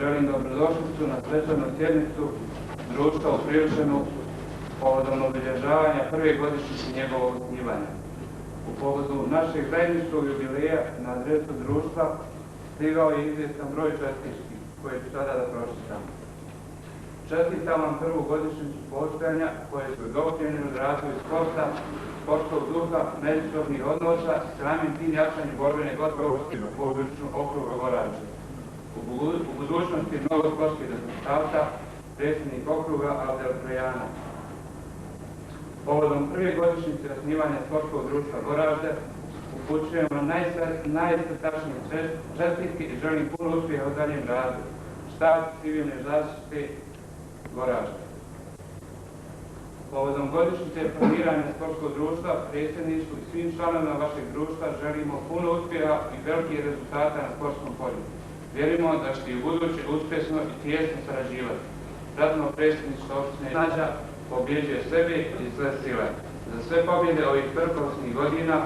želim dobrodošlicu na svečanu sjednicu društva upriličenu povodom obilježavanja prve godišnjice njegovog osnivanja. U povodu našeg zajedničkog jubileja na adresu društva stigao je izvjestan broj čestitki koje ću sada da pročitam. Čestitam vam prvu godišnjicu postojanja koje su doprinijeli razvoju sporta, sportskog duha, međusobnih odnosa i samim tim jačanju borbene gotovosti u području okruga Goražde. U budućnosti mnogo sportskih rezultata, predsjednik okruga Aldel Trojana. Povodom prve godišnjice osnivanja sportskog društva Goražde upućujem vam najsrdačnije čestitke i želim puno uspjeha u daljem radu. Štab civilne zaštite Goražde. Povodom godišnjice formiranja sportskog društva, predsjedništvu i svim članovima vašeg društva želimo puno uspjeha i velikih rezultata na sportskom polju. Vjerujemo da ćete i u buduće uspješno i tijesno sarađivati. Ratno predsjedništvo opštine Nađa pobjeđuje sebe i sve sile. Za sve pobjede ovih prvokosnih godina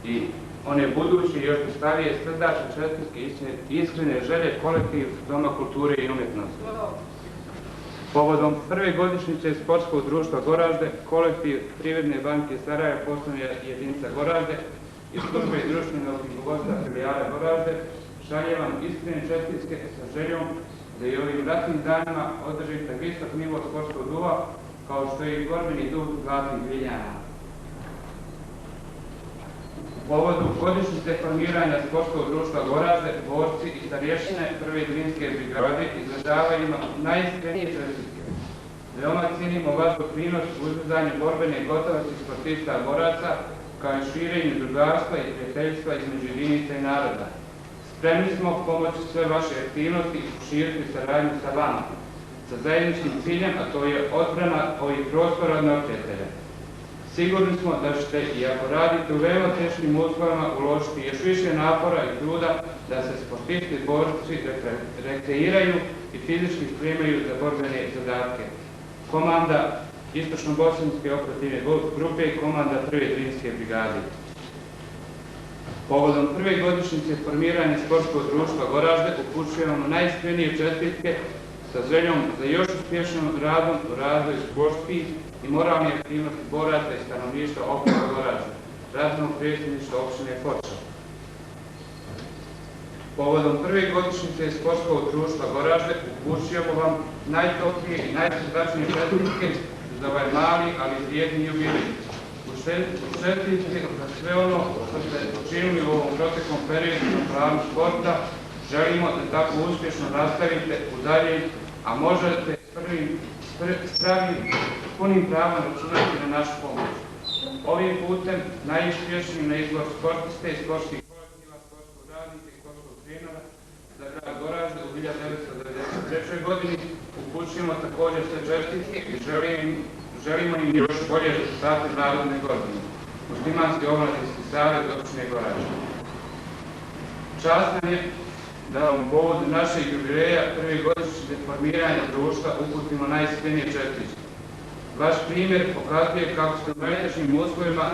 i one buduće još postavije srdačne čestitke i iskrene želje kolektiv Doma kulture i umjetnosti. Povodom prve godišnjice sportskog društva Goražde, kolektiv Privredne banke Sarajevo poslovna jedinica Goražde i službe društvenog knjigovodstva filijale Goražde šalje vam iskrene čestitke sa željom da i ovim ratnim danima održite visok nivo sportskog duha kao što je i borbeni duh zlatnih Viljana. U povodu godišnjice formiranja sportskog društva Goražde, borci i starješine prve Drinske brigade izražavaju vam najiskrenije čestitke. Veoma cijenimo vaš doprinos u uzdizanju borbene gotovosti sportista boraca kao i širenju drugarstva i prijateljstva između jedinica i naroda. Spremni smo pomoći sve vaše aktivnosti i širiti saradnju sa vama, sa zajedničkim ciljem, a to je odbrana ovih prostora od neprijatelja. Sigurni smo da ćete, i ako radite u veoma teškim uslovima, uložiti još više napora i truda da se sportisti borci rekreiraju i fizički spremaju za borbene zadatke. Komanda Istočno-bosanske operativne grupe i komanda prve Drinske brigade. Povodom prve godišnjice formiranja sportskog društva Goražde upućujemo najiskrenije čestitke sa željom za još uspješnim radom u razvoju sportskih i moralnih aktivnosti boraca i stanovništva okruga Goražde, ratnog predsjedništva opštine Foča. Povodom prve godišnjice sportskog društva Goražde upućujemo vam najtoplije i najsrdačnije čestitke za ovaj mali, ali vrijedni jubilej. Čestitke za sve ono što ste učinili u ovom proteklom periodu na planu sporta, želimo da tako uspješno nastavite u dalje, a možete punim pravom računati na našu pomoć. Ovim putem najuspješniji na izbor sportiste i sportskih kolektiva, sportskog radnika i sportskog trenera za grad Goražde u 1993. godini upućujemo također sve čestitke i želimo im još bolje rezultate narodne godine. Muslimanski omladinski savez opštine Goražde. Čast nam je da vam u povodu našeg jubileja prve godišnjice formiranja društva uputimo najiskrenije čestitke. Vaš primjer pokazuje kako se u međunarodnim uslovima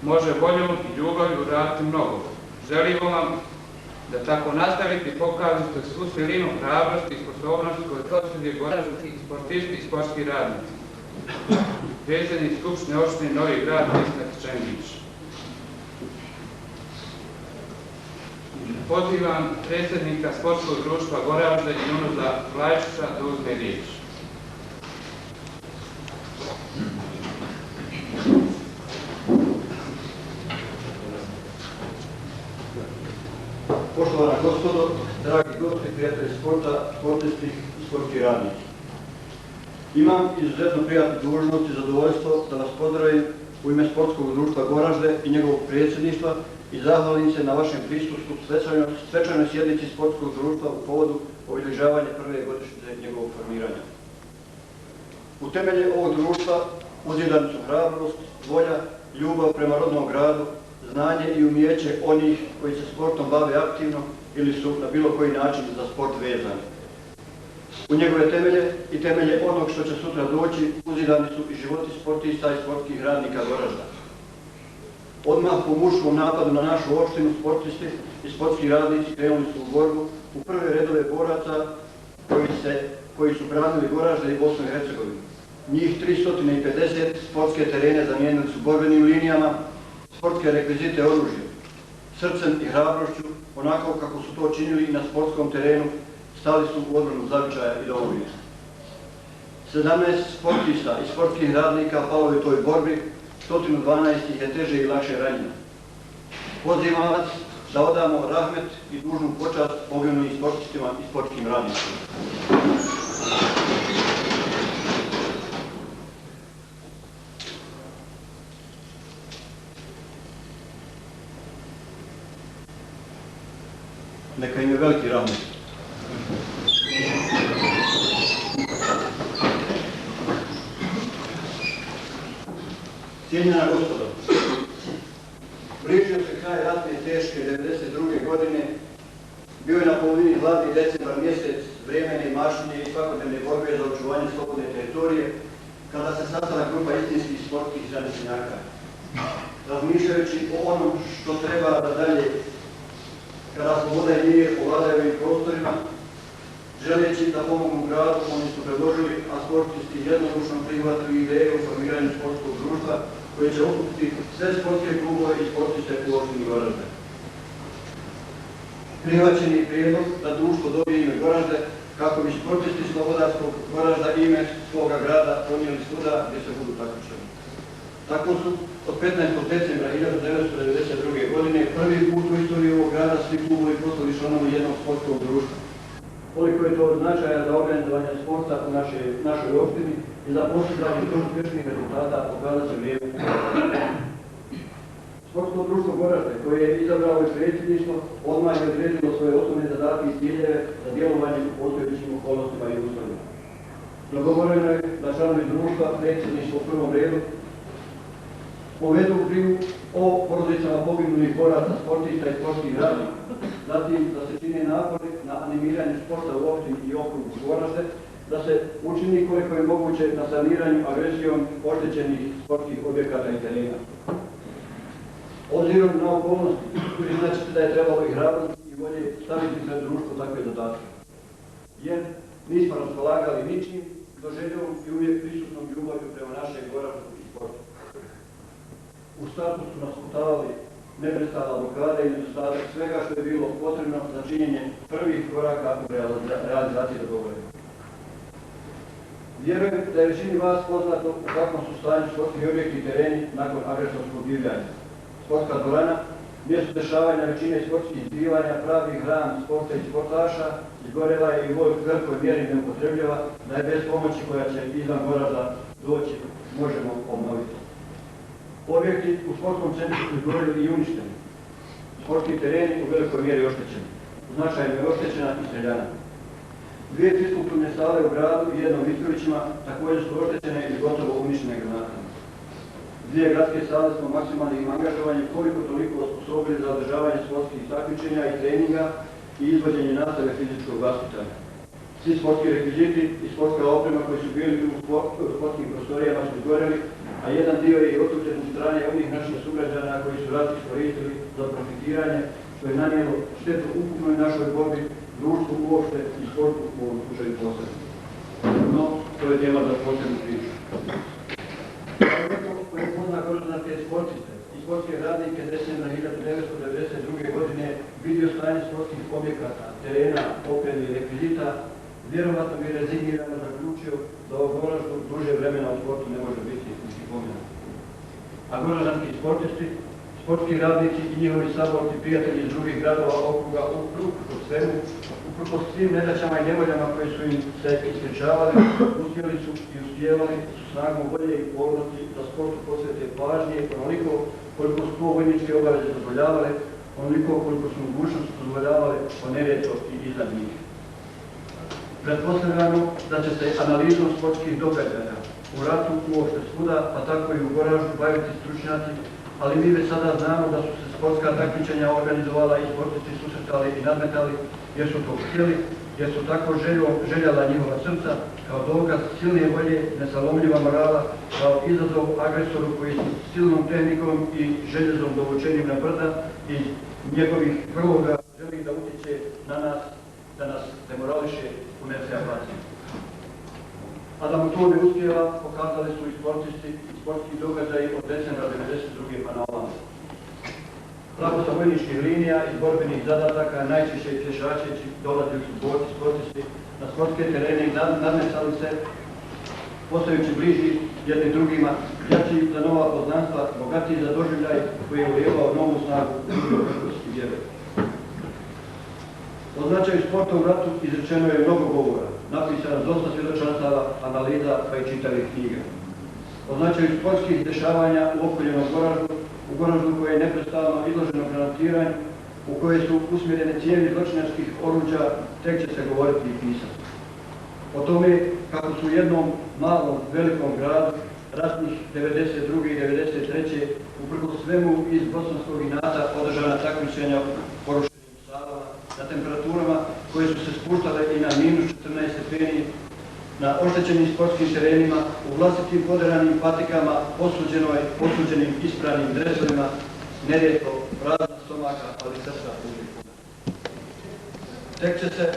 može voljom i ljubavlju uraditi mnogo. Želimo vam da tako nastavite i pokažete svu silinu hrabrosti i sposobnosti koje posjeduju goraždski sportisti i sportski radnici. Predsjednik Skupštine opštine Novi Grad Ismet Čengić. Pozivam predsjednika sportskog društva Goražde i Junuza Vlajčića da uzme riječ. Poštovana gospodo, dragi gosti, prijatelji sporta, sportisti i sportski radnici. Imam izuzetno prijatnu dužnost i zadovoljstvo da vas pozdravim u ime sportskog društva Goražde i njegovog predsjedništva i zahvalim se na vašem prisustvu svečanoj sjednici sportskog društva u povodu obilježavanja prve godišnjice njegovog formiranja. U temelje ovog društva uzidani su hrabrost, volja, ljubav prema rodnom gradu, znanje i umijeće onih koji se sportom bave aktivno ili su na bilo koji način za sport vezani. U njegove temelje i temelje onog što će sutra doći uzidani su i životi sportista i sportskih radnika Goražda. Odmah po muškom napadu na našu opštinu sportisti i sportski radnici krenuli su u borbu u prve redove boraca koji su branili Goražde i Bosnu i Hercegovinu. Njih 350 sportske terene zamijenili su borbenim linijama, sportske rekvizite oružjem, srcem i hrabrošću, onako kako su to činili i na sportskom terenu, stali su u odbranu zavičaja i domovine. 17 sportista i sportskih radnika palo je u toj borbi, 112 ih je teže i lakše ranjeno. Pozivam vas da odamo rahmet i dužnu počast poginulim sportistima i sportskim radnicima. Neka im je veliki rahmet. Cijenjena gospodo, bližio se kraj ratne teške 1992. godine, bio je na polovini hladni decembar mjesec, vrijeme neimaštine i svakodnevne borbe za očuvanje slobodne teritorije, kada se sastala grupa istinskih sportskih zanesenjaka. Razmišljajući o onom što treba da dalje, kada sloboda i mir ovladaju ovim prostorima, želeći da pomognu gradu, oni su predložili, a sportisti jednodušno prihvatili ideju o formiranju sportskog društva koje će okupiti sve sportske klubove i sportiste u opštini Goražde. Prihvaćen je prijedlog da društvo dobije ime Goražde kako bi sportisti Slobodarskog Goražda ime svoga grada ponijeli svuda gdje se budu takmičili. Tako su od 15. decembra 1992. godine prvi put u istoriji ovog grada svi klubovi postali članovi jednog sportskog društva. Koliko je to od značaja za organizovanje sporta u našoj opštini i za postizanje uspješnih rezultata pokazat će vrijeme. Sportsko društvo Goražde, koje je izabralo i predsjedništvo, odmah je odredilo svoje osnovne zadatke i ciljeve za djelovanje u postojećim okolnostima i uslovima. Dogovoreno je da članovi društva, predsjedništvo u prvom redu, povedu brigu o porodicama poginulih boraca, sportista i sportskih radnika, zatim da se čine napori na animiranju sporta u opštini i okrugu Goražde, da se učini koliko je moguće na saniranju agresijom oštećenih sportskih objekata i terena. Obzirom na okolnosti, priznaćete da je trebalo i hrabrosti i volje staviti pred društvo takve zadatke. Jer nismo raspolagali ničim, doželjom i uvijek prisutnom ljubavlju prema našem Goraždu i sportu. U startu su nas putavali neprestana blokada i nedostatak svega što je bilo potrebno za činjenje prvih koraka u realizaciji dogovorenja. Vjerujem da je većini vas poznato u kakvom su stanju sportski objekti i tereni nakon agresorskog divljanja. Sportska dvorana, mjesto dešavanja većine sportskih zbivanja, pravi hram sporta i sportaša, izgorela je i u velikoj mjeri neupotrebljava, da je bez pomoći koja će izvan Goražda doći možemo obnoviti. Objekti u sportskom centru su izgoreli i uništeni. Sportski tereni u velikoj mjeri oštećeni. Značajno je oštećena i streljana. 2 fiskulturne sale u gradu i jednom Mitrovićima također su oštećene i gotovo uništene granatama. 2 gradske sale smo maksimalnim angažovanjem koliko toliko osposobili za održavanje sportskih takmičenja i treninga i izvođenje nastave fizičkog vaspitanja. Svi sportski rekviziti i sportska oprema koji su bili u sportskim prostorijama su izgoreli, a jedan dio je i otučen u strane onih naših sugrađana koji su rat iskoristili za profitiranje, što je nanijelo štetu ukupnoj našoj borbi, društvu uopšte i sportu u ovom slučaju posebno. No, to je tema za posebnu priču. Neko koji pozna goraždanske sportiste i sportske radnike decembra 1992. godine vidio stanje sportskih objekata, terena, opreme i rekvizita, vjerovatno bi rezignirano zaključio da u Goraždu duže vremena u sportu ne može biti niti pomena. A goraždanski sportisti, sportski radnici i njihovi saborci, prijatelji iz drugih gradova okruga uprkos svemu, uprkos svim nedaćama i nevoljama koje su im se ispričavali, uspjeli su i uspjevali su snagom volje i upornosti da sportu posvete pažnje onoliko koliko su to vojničke obaveze dozvoljavale, onoliko koliko su mogućnosti dozvoljavale po nerijetko i iznad njih. Pretpostavljamo da će se analizom sportskih događaja u ratu uopšte svuda, pa tako i u Goraždu baviti stručnjaci, ali mi već sada znamo da su se sportska takmičenja organizovala i sportisti susretali i nadmetali, jer su to htjeli, jer su tako željela njihova srca, kao dokaz silne volje, nesalomljiva morala, kao izazov agresoru koji su silnom tehnikom i željezom dovučenim na brda i njegovih vrloga želi da utječe na nas, da nas demoralizuje. morališe, unese apatiju. A da mu to ne uspjeva, pokazali su i sportisti i sportski događaji od decembra 1992. pa na ovamo. Pravo sa vojničkih linija i borbenih zadataka najčešće i pješačeći dolazili su borci sportisti na sportske terene i nadmetali se, postajući bliži jedni drugima, jači za nova poznanstva, bogatiji za doživljaj koji je ulijevao novu snagu i vjeru. O značaju sporta u ratu izrečeno je mnogo govora, napisano dosta svjedočanstava, analiza pa i čitavih knjiga. O značaju sportskih dešavanja u okoljenom Goraždu koje je neprestano izloženo granatiranju, u koje su usmjerene cijevi zločinačkih oruđa, tek će se govoriti i pisati. O tome kako su u jednom malom, velikom gradu ratnih 92. i 93. uprkos svemu iz bosanskog inata održana takmičenja u porušenim salama, na temperaturama koje su se spuštale i na -14 stepeni, na oštećenim sportskim terenima, u vlastitim poderanim patikama, posuđenim ispranim dresovima, nerijetko prazna stomaka, ali srca puni. Tek će se,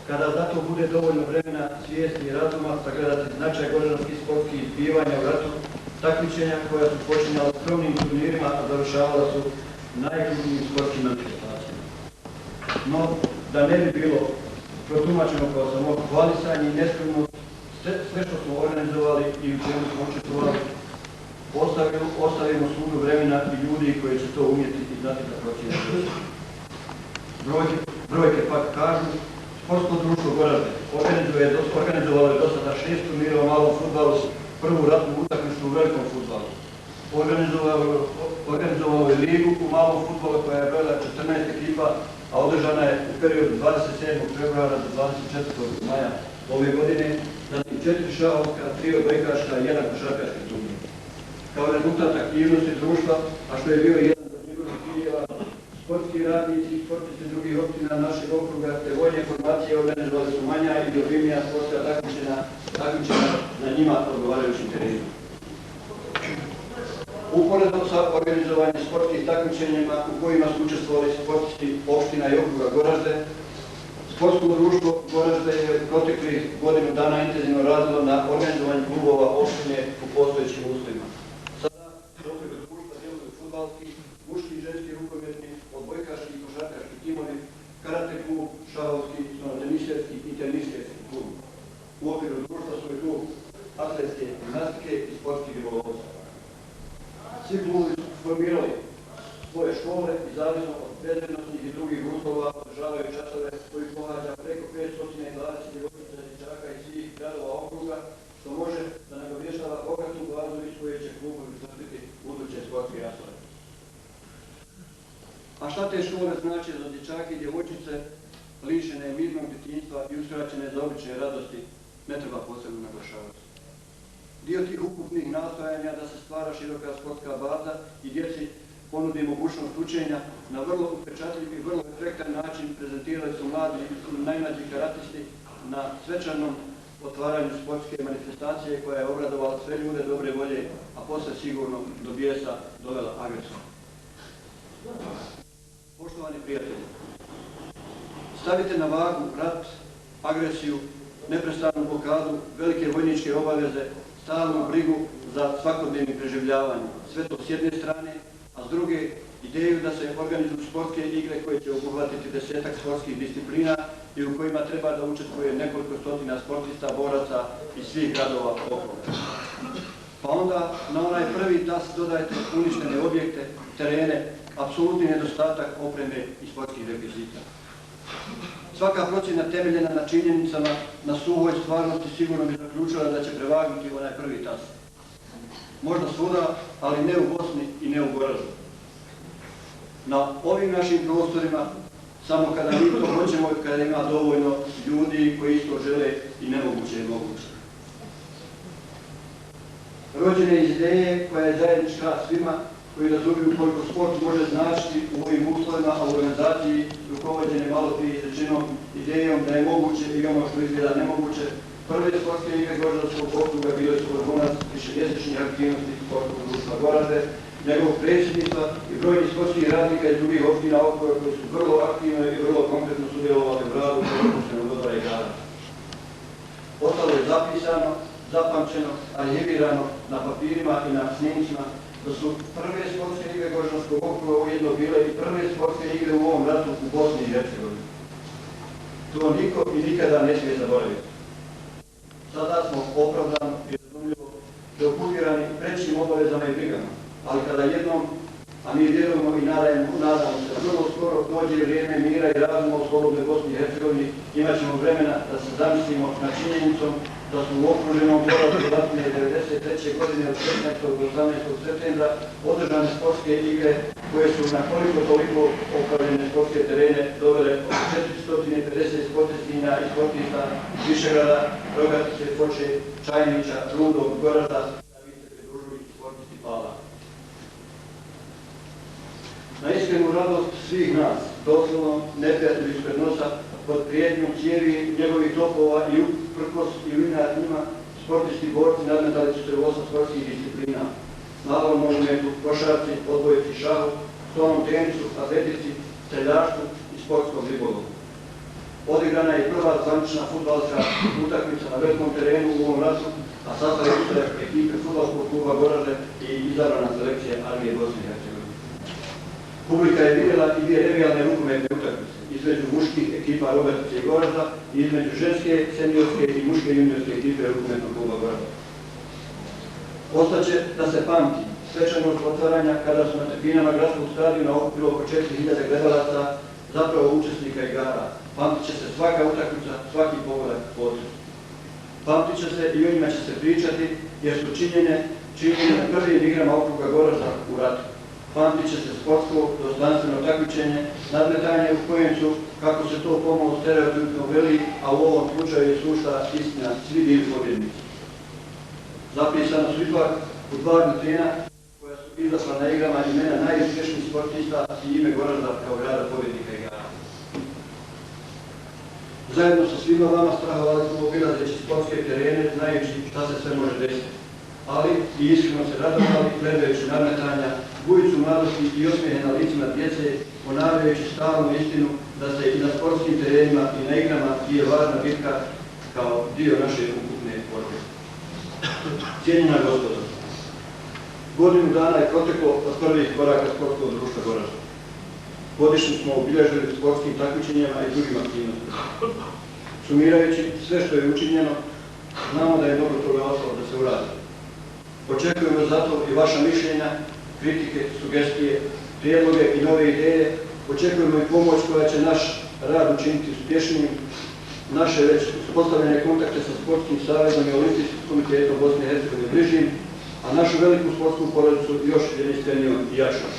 kada za to bude dovoljno vremena, svijesti i razuma, sagledati značaj goraždanskih sportskih zbivanja u ratu, takmičenja koja su počinjala skromnim turnirima, a završavala su najkrupnijim sportskim manifestacijama. No, da ne bi bilo protumačeno kao samo hvalisanje i neskromnost, sve što smo organizovali i u čemu smo učestvovali, ostavimo sudu vremena i ljudi koji će to umjeti i znati da pročine. Brojke pak kažu, Sportsko društvo Goražde organizovalo je do sada 6 turnira u malom fudbalu, prvu ratnu utakmicu u velikom fudbalu. Organizovalo je ligu u malom fudbalu koja je brojala 14 ekipa, a održana je u periodu 27. februara do 24. maja ove godine, zatim 4 šahovska, 3 odbojkaška i 1 košarkaški turnir. Kao rezultat aktivnosti društva, a što je bio jedan od njegovih ciljeva, sportski radnici i sportisti drugih općina našeg okruga te vojne formacije organizovali su manja i obimnija sportska takmičenja na njima odgovarajućim terenima. Uporedo sa organizovanjem sportskih takmičenjima u kojima su učestvovali sportisti opština i okruga Goražde, Sportsko društvo Goražde je proteklih godinu dana intenzivno radilo na organizovanju klubova opštine u postojećim uslovima. Sada u okviru društva djeluju fudbalski, muški i ženski rukometni, odbojkaški i košarkaški timovi, karate klub, šahovski, stolnoteniserski i teniserski klub. U okviru društva su i klub atletske gimnastike i sportskih ribolovaca. Svi klubovi su formirali svoje škole i zavisno od bezbednosnih i drugih uslova održavaju časove koji pohađa preko 520 djevojčica i dječaka iz svih gradova okruga, što može da nagovještava bogatu bazu iz koje će klubovi crpiti buduće sportske rasove. A šta te škole znači za dječake i djevojčice lišene mirnog djetinjstva i uskraćene za obične radosti, ne treba posebno naglašavati. Dio tih ukupnih nastojanja da se stvara široka sportska baza i djeci ponudi mogućnost učenja na vrlo upečatljiv i vrlo efektan način prezentirali su najmlađi karatisti na svečanom otvaranju sportske manifestacije koja je obradovala sve ljude dobre volje, a posle sigurno do bijesa dovela agresiju. Poštovani prijatelji, stavite na vagu rat, agresiju, neprestanu blokadu, velike vojničke obaveze, stalnu brigu za svakodnevnim preživljavanjem. Sve to s jedne strane, a s druge ideju da se organizuju sportske igre koje će obuhvatiti 10-ak sportskih disciplina i u kojima treba da učestvuje nekoliko stotina sportista, boraca iz svih gradova okruga. Pa onda na onaj prvi tas dodajte uništene objekte, terene, apsolutni nedostatak opreme i sportskih rekvizita. Svaka procjena temeljena na činjenicama, na suhoj stvarnosti sigurno bi zaključila da će prevagnuti onaj prvi tas. Možda svuda, ali ne u Bosni i ne u Goraždu. Na ovim našim prostorima, samo kada mi to hoćemo i kada ima dovoljno ljudi koji isto žele i nemoguće je moguće. Rođene iz ideje koja je zajednička svima koji razumiju koliko sport može značiti u ovim uslovima, a u organizaciji rukovođene malo prije izrečenom idejom da je moguće i ono što izgleda nemoguće. Prve sportske igre Goraždanskog okruga bile su vrhunac višemjesečnih aktivnosti Sportskog društva Goražde, njegovog predsjedništva i brojnih sportskih radnika iz drugih opština okruga koji su vrlo aktivno i vrlo konkretno sudjelovali u radu Sportskog odbora i grada. zapamćeno, arhivirano na papirima i na snimcima, da su prve sportske igre Goraždanskog okruga ujedno bile i prve sportske igre u ovom ratu u Bosni i Hercegovini. To niko i nikada ne smije zaboraviti. Sada smo opravdano i razumljivo preokupirani prećim obavezama i brigama, ali kada jednom, a mi vjerujemo i nadamo se, vrlo skoro dođe vrijeme mira i razuma u slobodnoj Bosni i Hercegovini, imat ćemo vremena da se zamislimo nad činjenicom da su u okruženom porazu ratne 1993. godine od 16. do 18. septembra održane sportske igre koje su na koliko toliko opravljene sportske terene dovele oko 450 sportistinja i sportista Višegrada, Rogatice, Foče, Čajnića, Rudog, Goražda, da bi se pridružili sportisti Pala. Na iskrenu radost svih nas, doslovno neprijatelju ispred nosa, pod prijetnjom cijevi njegovih topova i uprkos i linijat njima, sportisti borci nadmetali su se u 8 sportskih disciplina. Slalom, nogometu, košarci, odbojci, šahu, stolnom tenisu, atletici, streljaštvu i sportskom ribolovu. Odigrana je prva zvanična fudbalska utakmica na velikom terenu u ovom ratu, a sastavljaju se ekipe fudbalskog kluba Goražde i izabrana selekcija Armije Bosne i Hercegovine. Publika je vidjela i dvije revijalne rukometne utakmice između muških ekipa Rogatice i Goražda i između ženske, seniorske i muške juniorske ekipe rukometnog kluba Goražda. Ostaće da se pamti svečanost otvaranja kada su na tribinama gradskog stadiona okupilo oko 4000 gledalaca, zapravo učesnika igara. Pamtit će se svaka utakmica, svaki pogodak, potez. Pamtit će se i o njima će se pričati jer su činjene na prvim igrama okruga Goražda u ratu. Pamtit će se sportsko, dostojanstveno takmičenje, nadmetanje u kojem su, kako se to pomalo stereotipno veli, a u ovom slučaju je sušta istina, svi bili pobjednici. Zapisano su ipak u 2 vitrina koja su izašla na igrama imena najuspješnijih sportista i ime Goražda kao grada pobjednika igara. Zajedno sa svima vama strahovali smo obilazeći sportske terene, znajući šta se sve može desiti. Ali i iskreno se radovali gledajući nadmetanja, bujicu mladosti i osmijehe na licima djece, ponavljajući stalnu istinu da se i na sportskim terenima i na igrama je važna bitka kao dio naše ukupne borbe. Cijenjena gospodo, godinu dana je proteklo od prvih koraka sportskog društva Goražda. Godišnju smo obilježili sportskim takmičenjima i drugim aktivnostima. Sumirajući sve što je učinjeno, znamo da je dobro toga ostalo da se uradi. Očekujemo zato i vaša mišljenja, kritike, sugestije, prijedloge i nove ideje. Očekujemo i pomoć koja će naš rad učiniti uspješnijim, naše već uspostavljene kontakte sa Sportskim savezom i Olimpijskim komitetom Bosne i Hercegovine bližim, a našu veliku sportsku porodicu još jedinstvenijom i jačom.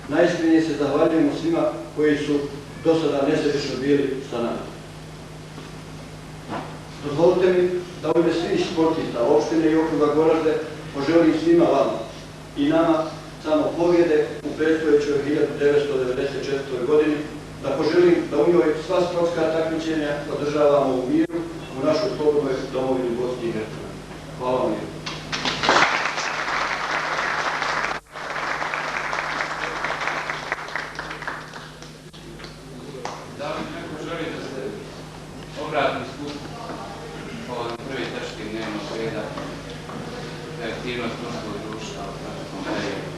Najiskrenije se zahvaljujemo svima koji su do sada nesebično bili sa nama. Dozvolite mi da u ime svih sportista opštine i okruga Goražde poželim svima vama i nama samo pobjede u predstojećoj 1994. godini, da poželim da u njoj sva sportska takmičenja održavamo u miru u našoj slobodnoj domovini Bosni i Hercegovini. Hvala vam lijepo. Da li neko želi da se obrati skup ovom prvi tački dnevnog reda, to je aktivnost sportskog društva u Hrvatskom periodu.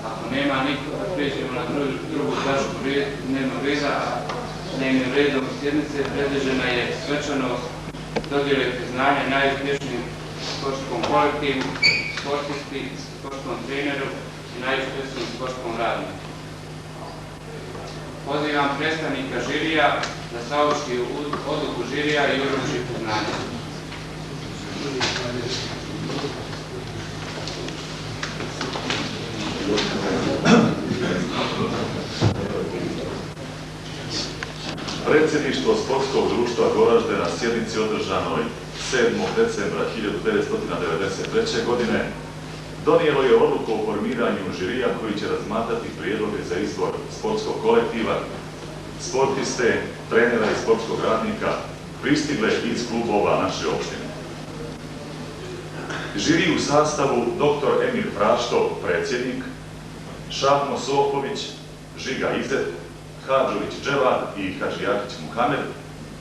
Ako nema niko, da prijeđemo na drugu tačku dnevnog reda, a dnevnim redom sjednice predviđena je svečanost dodjele priznanja najuspješnijim sportskom kolektivu, sportisti, sportskom treneru i najuspješnijim sportskom radniku. Pozivam predstavnika žirija da saopšti odluku žirija i uruči priznanje. Predsjedništvo Sportskog društva Goražde na sjednici održanoj 7. decembra 1993. godine donijelo je odluku o formiranju žirija koji će razmatrati prijedloge za izbor sportskog kolektiva, sportiste, trenera i sportskog radnika pristigle iz klubova naše opštine. Žiri u sastavu dr. Emir Prašto, predsjednik, Šahmo Soković, Žiga Izet, Hadžović Dževad i Hadžijakić Muhamed,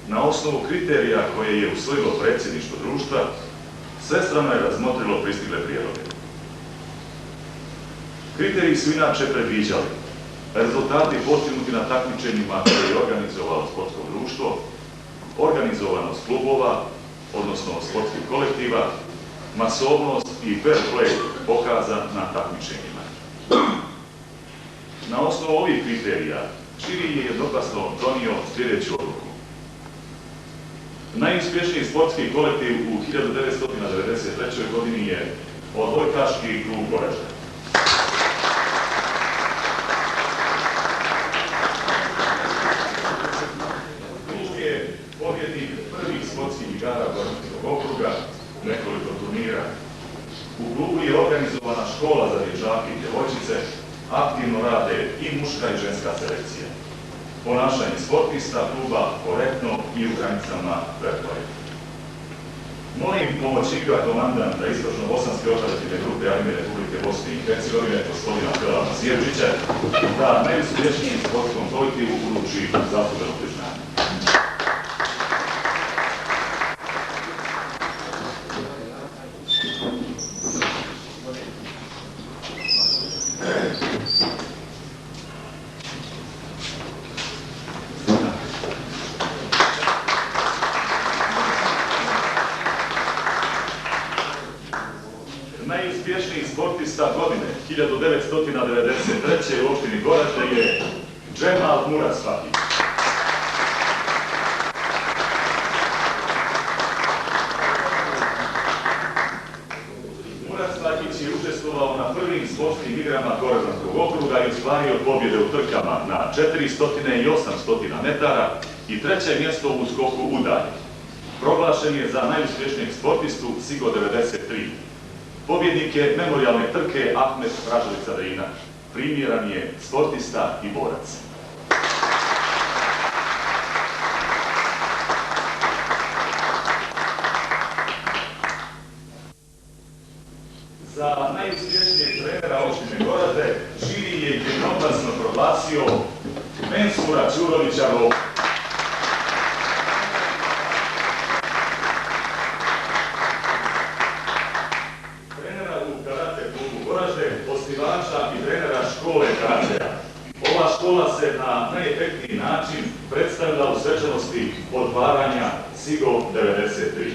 na osnovu kriterija koje je usvojilo predsjedništvo društva, svestrano je razmotrilo pristigle prijedloge. Kriteriji su inače predviđali rezultati postignuti na takmičenjima koje je organizovalo sportsko društvo, organizovanost klubova, odnosno sportskih kolektiva, masovnost i fair play pokazan na takmičenjima. Na osnovu ovih kriterija žiri je jednoglasno donio sljedeću odluku. Najuspješniji sportski kolektiv u 1993. godini je Odbojkaški klub Goražde. Klub je pobjednik prvih sportskih igara Goranskog okruga, nekoliko turnira. U klubu je organizovana škola za dječake i djevojčice, aktivno rade i muška i ženska selekcija. Ponašanje sportista kluba korektno i u granicama fair-play. Molim pomoćnika komandanta Istočno-Bosanske operativne grupe Armije Republike Bosne i Hercegovine, gospodina Fela Masijevčića, da najuspješnijem sportskom kolektivu uruči zasluženo priznanje. Najuspješniji sportista godine 1993. u opštini Goražde je Džemal Murat Fakić. Murat Fakić je učestvovao na prvim sportskim igrama Goraždanskog okruga i ostvario pobjede u trkama na 400 i 800 metara i treće mjesto u skoku u dalje. Proglašen je za najuspješnijeg sportistu SIGO 93. Pobjednik je memorijalne trke Ahmet Ražalica Drina. Primjeran je sportista i borac. Za najuspješnijeg trenera opštine Goražde žiri je jednoglasno proglasio Mensura Ćurovića Roku. Osnivača i trenera škole karatea. Ova škola se na najefektniji način predstavila u svečanosti otvaranja SIGO 93.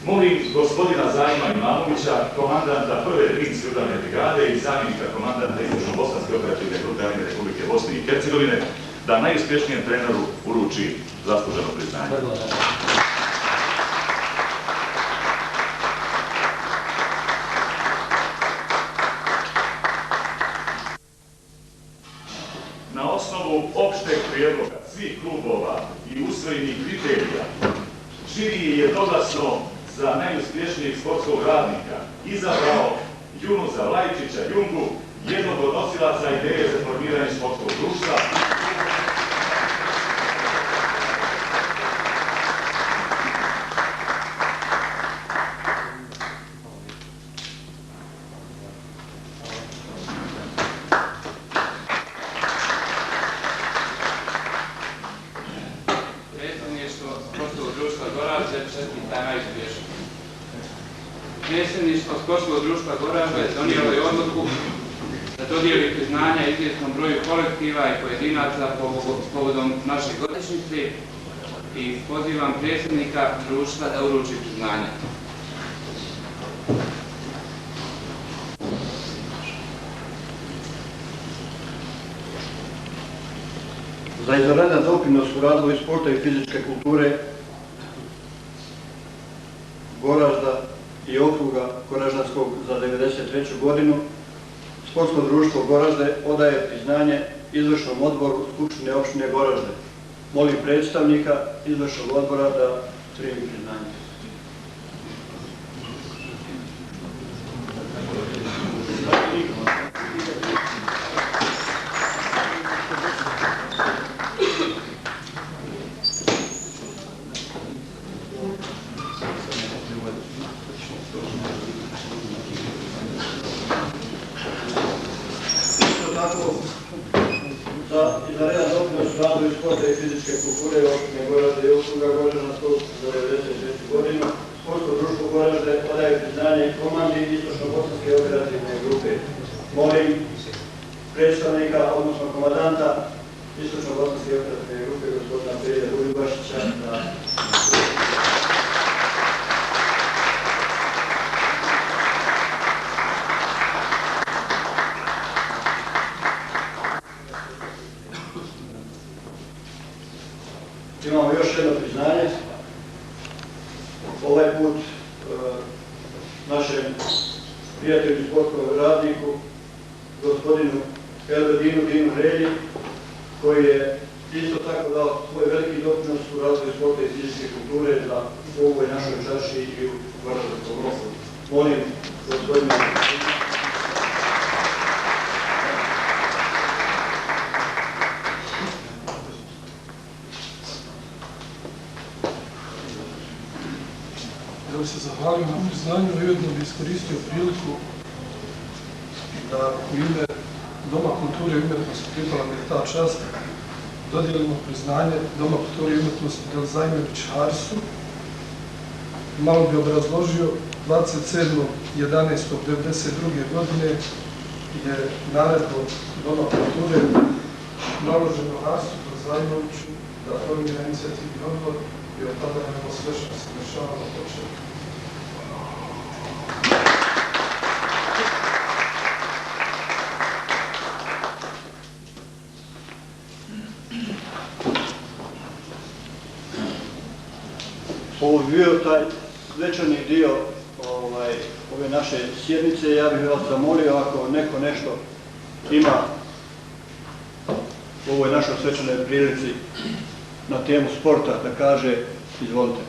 Molim gospodina Zajma Imamovića, komandanta prve Drinske udarne brigade i zamjenika komandanta Istočno-Bosanske operativne grupe Armije Republike Bosne i Hercegovine, da najuspješnijem treneru uruči zasluženo priznanje. Na osnovu opšteg prijedloga svih klubova i usvojenih kriterija, žiri je jednoglasno za najuspješnijeg sportskog radnika izabrao Junusa Vlajčića Jungu, jednog od nosilaca ideje za formiranje sportskog društva. Predsjedništvo Sportskog društva Goražde donijelo je odluku da dodijeli priznanja izvjesnom broju kolektiva i pojedinaca povodom naše godišnjice i pozivam predsjednika društva da uruči priznanja. Za izvanredan doprinos u razvoju sporta i fizičke kulture Goražda i okruga Goraždanskog za 1993. godinu, Sportsko društvo Goražde odaje priznanje izvršnom odboru Skupštine opštine Goražde. Molim predstavnika izvršnog odbora da primi priznanje. za redan doprinos razvoju sporta i fizičke kulture opštine Goražde i okruga Goražda za 96. godinu. Sportsko društvo Goražde odaje priznanje komandi Istočno-Bosanske operativne grupe. Molim predstavnika, odnosno komandanta Istočno-Bosanske operativne grupe, gospodina Perija Dulibašića, da imamo još jedno priznanje. Ovaj put našem prijatelju sportskom radniku, gospodinu Dinu Hrelji, koji je isto tako dao svoj veliki doprinos u razvoju sporta i fizičke kulture u ovoj našoj čaši i u Goraždanskom okrugu. Molim gospodina da se zahvalim na priznanju i ujedno bi iskoristio priliku da u ime Doma kulture i umjetnosti pripala mi ta čast dodijelimo priznanje Doma kulture i umjetnosti Delzajmević Harsu. Malo bi obrazložio, 27.11.1992. godine je naredbom Doma kulture naloženo Harsu Delzajmeviću da formira inicijativni odbor i od tada je sve što se dešavalo počelo. Ovo bi bio taj svečani dio ove naše sjednice. Ja bih vas zamolio, ako neko nešto ima u ovoj našoj svečanoj prilici na temu sporta da kaže, izvolite.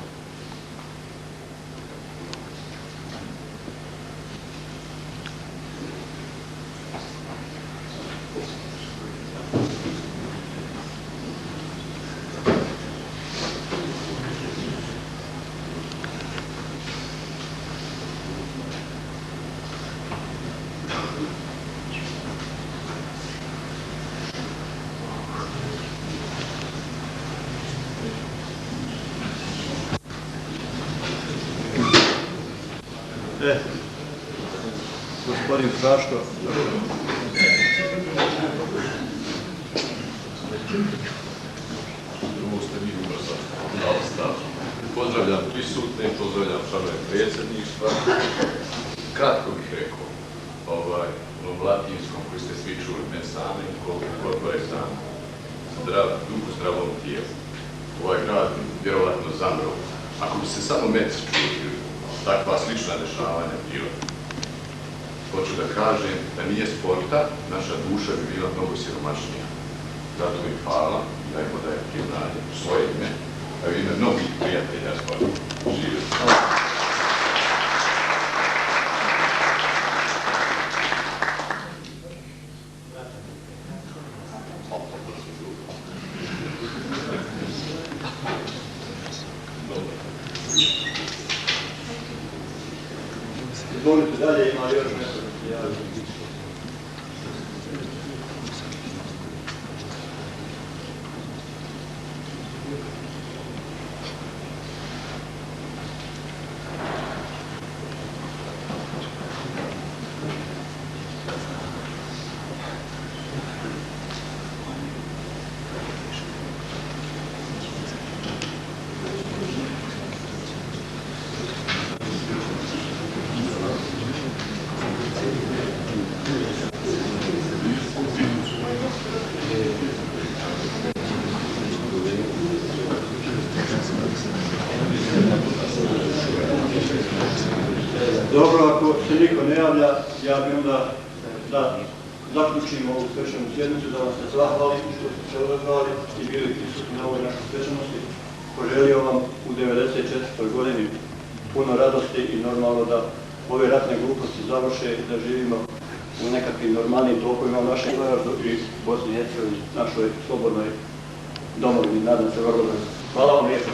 Gospodin Praško. Pozdravljam prisutne, pozdravljam članove predsjedništva. Kratko bih rekao, onom latinskom koji ste svi čuli, ne sami, koliko je sam, duhu zdravom tijelu. Ovaj grad vjerovatno zamro. Ako bi se samo meci čuli, takva slična dešavanja bila. Hoću da kažem da nije sporta, naša duša bi bila mnogo siromašnija. Zato im hvala, dajmo da je priznanje u svoje ime, a u ime mnogih prijatelja sporta. Živio. Izvolite dalje, ima još nešto da se javi. Dobro, ako se niko ne javlja, ja bih onda da zaključimo ovu svečanu sjednicu, da vam se zahvalim što ste se odazvali i bili prisutni na ovoj našoj svečanosti. Poželio vam u 94. godini puno radosti i normalno da ove ratne gluposti završe i da živimo u nekakvim normalnim tokovima u našem Goraždu i Bosni i Hercegovini, našoj slobodnoj domovini. Nadam se vrlo brzo. Hvala vam lijepo.